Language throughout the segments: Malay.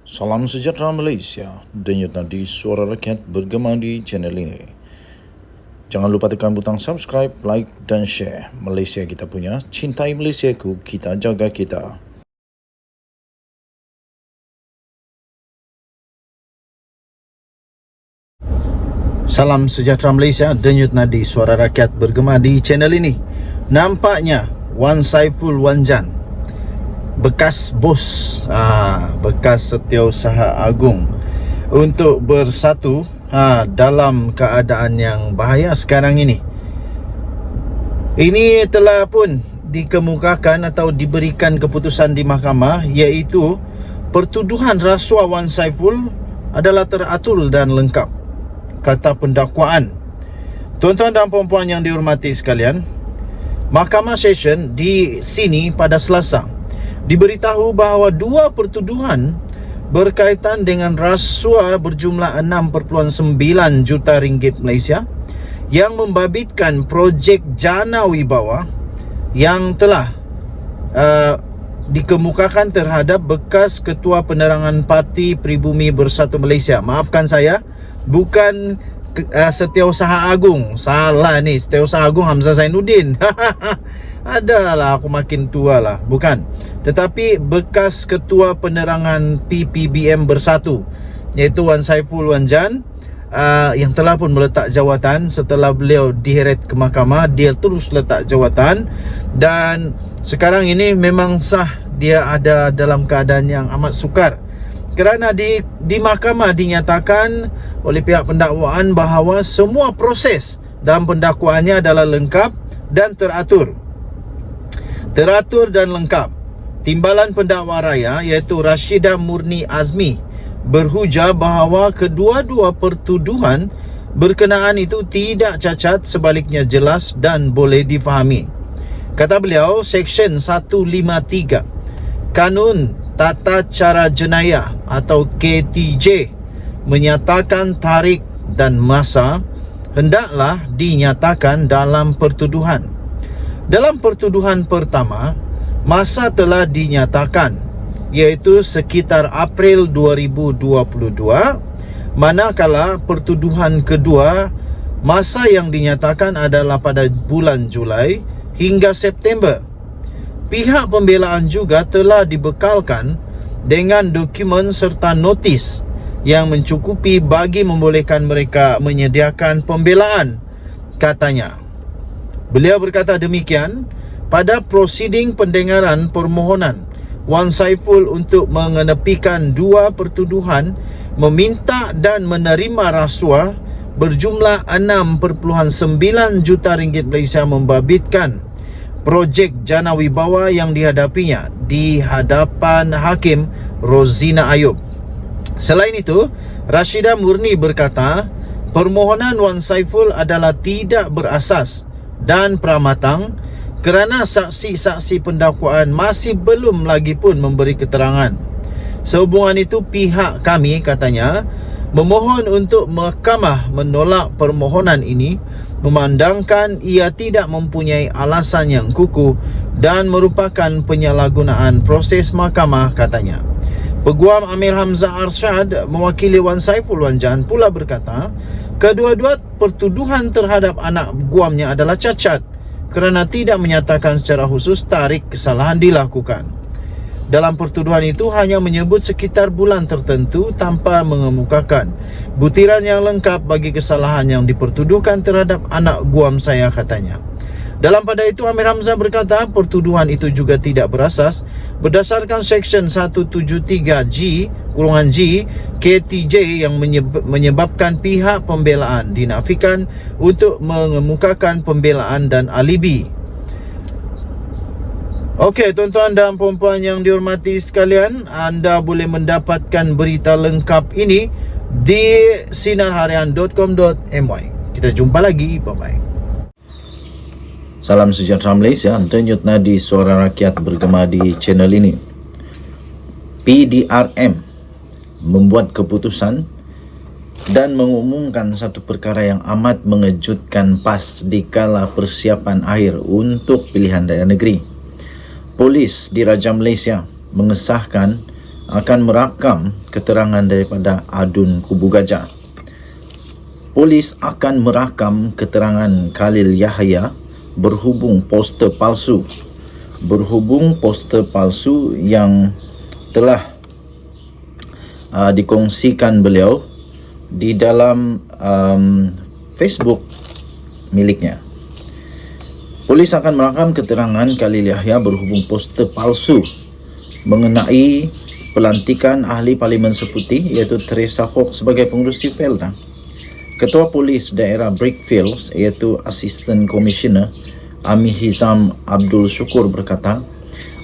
Salam sejahtera Malaysia, denyut nadi suara rakyat bergema di channel ini. Jangan lupa tekan butang subscribe, like dan share. Malaysia kita punya, cintai Malaysiaku, kita jaga kita. Salam sejahtera Malaysia, denyut nadi suara rakyat bergema di channel ini. Nampaknya Wan Saiful Wanjan, bekas bos, bekas Setiausaha Agung, untuk bersatu dalam keadaan yang bahaya sekarang ini. Ini telah pun dikemukakan atau diberikan keputusan di mahkamah, iaitu pertuduhan rasuah Wan Saiful adalah teratur dan lengkap, kata pendakwaan. Tuan-tuan dan puan-puan yang dihormati sekalian, Mahkamah Session di sini pada Selasa diberitahu bahawa dua pertuduhan berkaitan dengan rasuah berjumlah 6.9 juta ringgit Malaysia yang membabitkan projek Jana Wibawa yang telah dikemukakan terhadap bekas Ketua Penerangan Parti Pribumi Bersatu Malaysia. Maafkan saya, bukan Setiausaha Agung. Salah ni, Setiausaha Agung Hamzah Zainuddin. Adalah, aku makin tua lah. Bukan. Tetapi bekas Ketua Penerangan PPBM Bersatu, iaitu Wan Saiful Wanjan, yang telah pun meletak jawatan setelah beliau diheret ke mahkamah. Dia terus letak jawatan dan sekarang ini memang sah dia ada dalam keadaan yang amat sukar, kerana di mahkamah dinyatakan oleh pihak pendakwaan bahawa semua proses dalam pendakwaannya adalah lengkap dan teratur dan lengkap. Timbalan pendakwa raya iaitu Rashidah Murni Azmi berhujah bahawa kedua-dua pertuduhan berkenaan itu tidak cacat, sebaliknya jelas dan boleh difahami. Kata beliau, Seksyen 153 Kanun Tata Cara Jenayah atau KTJ menyatakan tarikh dan masa hendaklah dinyatakan dalam pertuduhan. Dalam pertuduhan pertama, masa telah dinyatakan, iaitu sekitar April 2022, manakala pertuduhan kedua, masa yang dinyatakan adalah pada bulan Julai hingga September. Pihak pembelaan juga telah dibekalkan dengan dokumen serta notis yang mencukupi bagi membolehkan mereka menyediakan pembelaan, katanya. Beliau berkata demikian pada prosiding pendengaran permohonan Wan Saiful untuk mengenepikan dua pertuduhan meminta dan menerima rasuah berjumlah 6.9 juta ringgit Malaysia membabitkan projek Jana Wibawa yang dihadapinya di hadapan Hakim Rozina Ayub. Selain itu, Rashidah Murni berkata permohonan Wan Saiful adalah tidak berasas dan pramatang kerana saksi-saksi pendakwaan masih belum lagi pun memberi keterangan. Sehubungan itu, pihak kami, katanya, memohon untuk mahkamah menolak permohonan ini memandangkan ia tidak mempunyai alasan yang kukuh dan merupakan penyalahgunaan proses mahkamah, katanya. Peguam Amir Hamzah Arshad mewakili Wan Saiful Wanjan pula berkata kedua-dua pertuduhan terhadap anak guamnya adalah cacat kerana tidak menyatakan secara khusus tarikh kesalahan dilakukan. Dalam pertuduhan itu hanya menyebut sekitar bulan tertentu tanpa mengemukakan butiran yang lengkap bagi kesalahan yang dipertuduhkan terhadap anak guam saya, katanya. Dalam pada itu, Amir Hamzah berkata pertuduhan itu juga tidak berasas berdasarkan Seksyen 173G KTJ yang menyebabkan pihak pembelaan dinafikan untuk mengemukakan pembelaan dan alibi. Okey, tuan-tuan dan puan-puan yang dihormati sekalian, anda boleh mendapatkan berita lengkap ini di sinarharian.com.my. Kita jumpa lagi, bye-bye. Salam sejahtera Malaysia, denyut nadi suara rakyat bergema di channel ini. PDRM membuat keputusan dan mengumumkan satu perkara yang amat mengejutkan PAS di kala persiapan akhir untuk pilihan raya negeri. Polis Diraja Malaysia mengesahkan akan merakam keterangan daripada Adun Kubu Gajah. Polis akan merakam keterangan Khalil Yahya berhubung poster palsu yang telah dikongsikan beliau di dalam Facebook miliknya. Polis akan merakam keterangan Khalil Yahya berhubung poster palsu mengenai pelantikan ahli Parlimen Seputi iaitu Teresa Hock sebagai pengerusi Felda. Ketua Polis Daerah Brickfields iaitu Assistant Commissioner Ami Hizam Abdul Syukur berkata,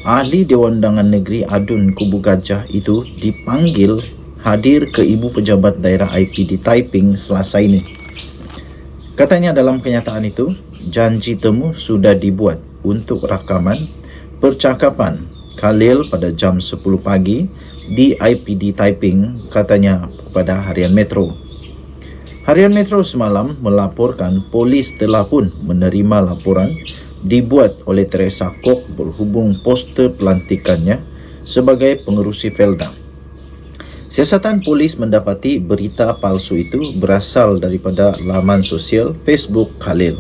ahli Dewan Undangan Negeri Adun Kubu Gajah itu dipanggil hadir ke Ibu Pejabat Daerah IPD Taiping Selasa ini. Katanya dalam kenyataan itu, janji temu sudah dibuat untuk rakaman percakapan Khalil pada jam 10 pagi di IPD Taiping, katanya kepada Harian Metro. Harian Metro semalam melaporkan polis telah pun menerima laporan dibuat oleh Teresa Hock berhubung poster pelantikannya sebagai pengerusi Felda. Siasatan polis mendapati berita palsu itu berasal daripada laman sosial Facebook Khalil.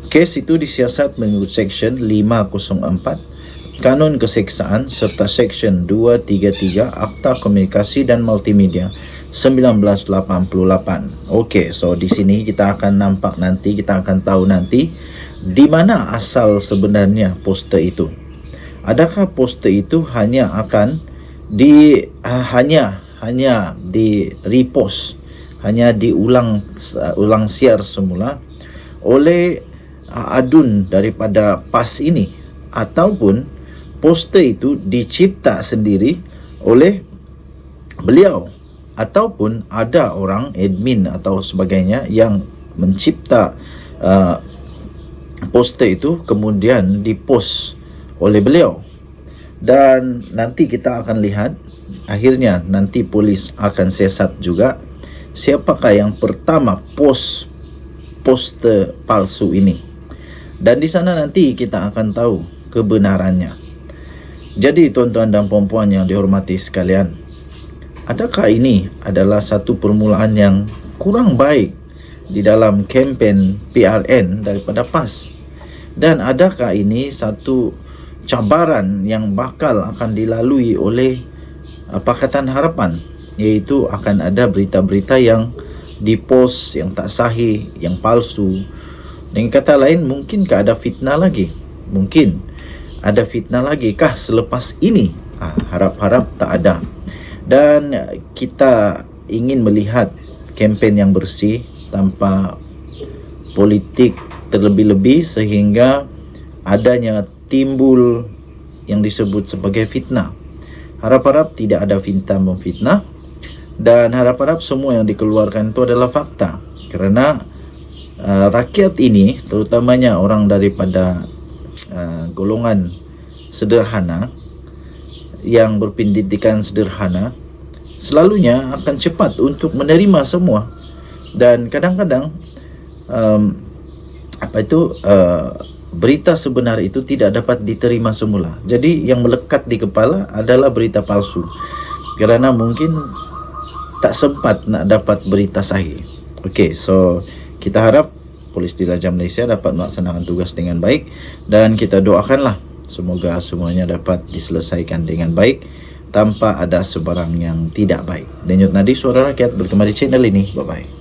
Kes itu disiasat mengikut Seksyen 504 Kanun Keseksaan serta Seksyen 233 Akta Komunikasi dan Multimedia 1988. Okey, so di sini kita akan tahu nanti di mana asal sebenarnya poster itu. Adakah poster itu hanya akan hanya di repost, hanya diulang siar semula oleh Adun daripada PAS ini, ataupun poster itu dicipta sendiri oleh beliau, ataupun ada orang admin atau sebagainya yang mencipta poster itu kemudian dipost oleh beliau. Dan nanti kita akan lihat, akhirnya nanti polis akan siasat juga siapakah yang pertama post poster palsu ini. Dan di sana nanti kita akan tahu kebenarannya. Jadi tuan-tuan dan puan-puan yang dihormati sekalian, adakah ini adalah satu permulaan yang kurang baik di dalam kempen PRN daripada PAS? Dan adakah ini satu cabaran yang bakal akan dilalui oleh Pakatan Harapan, iaitu akan ada berita-berita yang dipost yang tak sahih, yang palsu? Dengan kata lain, mungkinkah ada fitnah lagi? Mungkin ada fitnah lagi kah selepas ini? Harap-harap tak ada. Dan kita ingin melihat kempen yang bersih tanpa politik terlebih-lebih sehingga adanya timbul yang disebut sebagai fitnah. Harap-harap tidak ada fitnah memfitnah, dan harap-harap semua yang dikeluarkan itu adalah fakta. Kerana rakyat ini, terutamanya orang daripada golongan sederhana yang berpendidikan sederhana, selalunya akan cepat untuk menerima semua. Dan kadang-kadang berita sebenar itu tidak dapat diterima semula. Jadi yang melekat di kepala adalah berita palsu, kerana mungkin tak sempat nak dapat berita sahih. Okey, so kita harap Polis Diraja Malaysia dapat melaksanakan tugas dengan baik, dan kita doakanlah semoga semuanya dapat diselesaikan dengan baik tanpa ada sebarang yang tidak baik. Denyut nadi suara rakyat berkembang di channel ini. Bye bye.